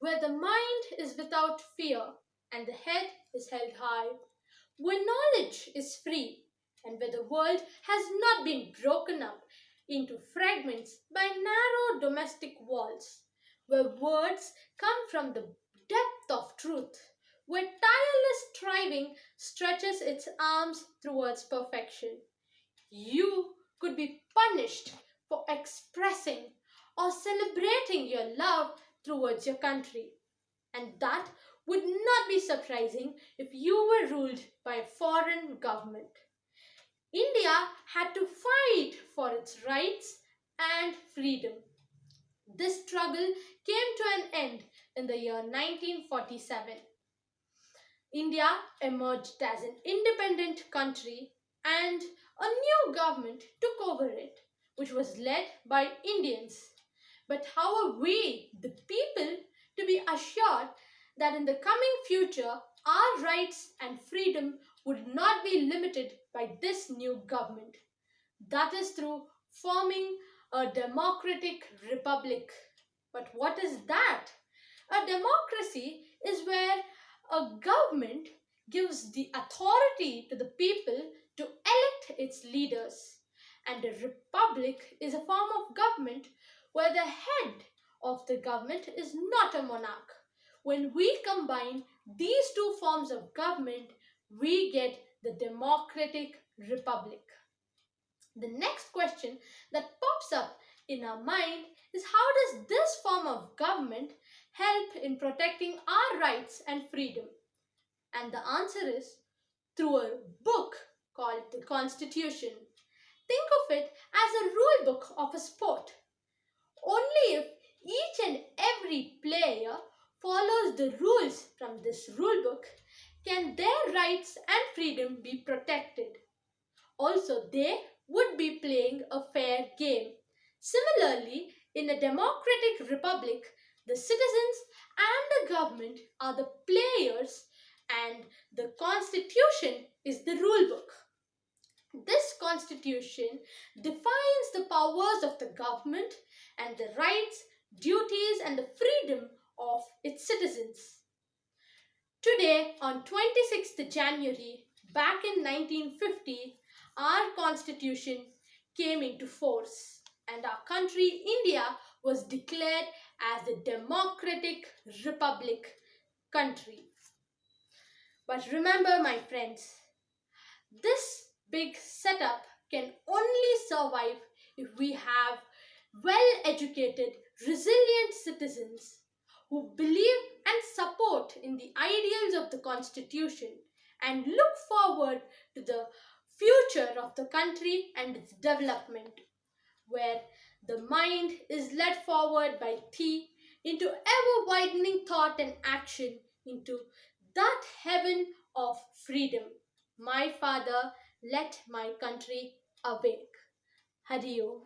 where the mind is without fear and the head is held high, where knowledge is free and where the world has not been broken up into fragments by narrow domestic walls, where words come from the depth of truth, where tireless striving stretches its arms towards perfection. You could be punished for expressing or celebrating your love towards your country. And that would not be surprising if you were ruled by a foreign government. India had to fight for its rights and freedom. This struggle came to an end in the year 1947. India emerged as an independent country and a new government took over it, which was led by Indians. But how are we, the people, to be assured that in the coming future our rights and freedom would not be limited by this new government? That is through forming a democratic republic. But what is that? A democracy is where a government gives the authority to the people to elect its leaders. And a republic is a form of government where the head of the government is not a monarch. When we combine these two forms of government, we get the democratic republic. The next question that pops up in our mind is, how does this form of government help in protecting our rights and freedom? And the answer is through a book called the Constitution. Think of it as a rule book of a sport. Only if each and every player follows the rules from this rule book can their rights and freedom be protected. Also, they would be playing a fair game. Similarly, in a democratic republic, the citizens and the government are the players and the constitution is the rule book. This constitution defines the powers of the government and the rights, duties and the freedom of its citizens. Today, on 26th January, back in 1950, our constitution came into force and our country, India, was declared as a democratic republic country. But remember, my friends, this big setup can only survive if we have well-educated, resilient citizens who believe and support in the ideals of the Constitution and look forward to the future of the country and its development, where the mind is led forward by thee into ever-widening thought and action into that heaven of freedom. My Father, let my country awake. Hari Om.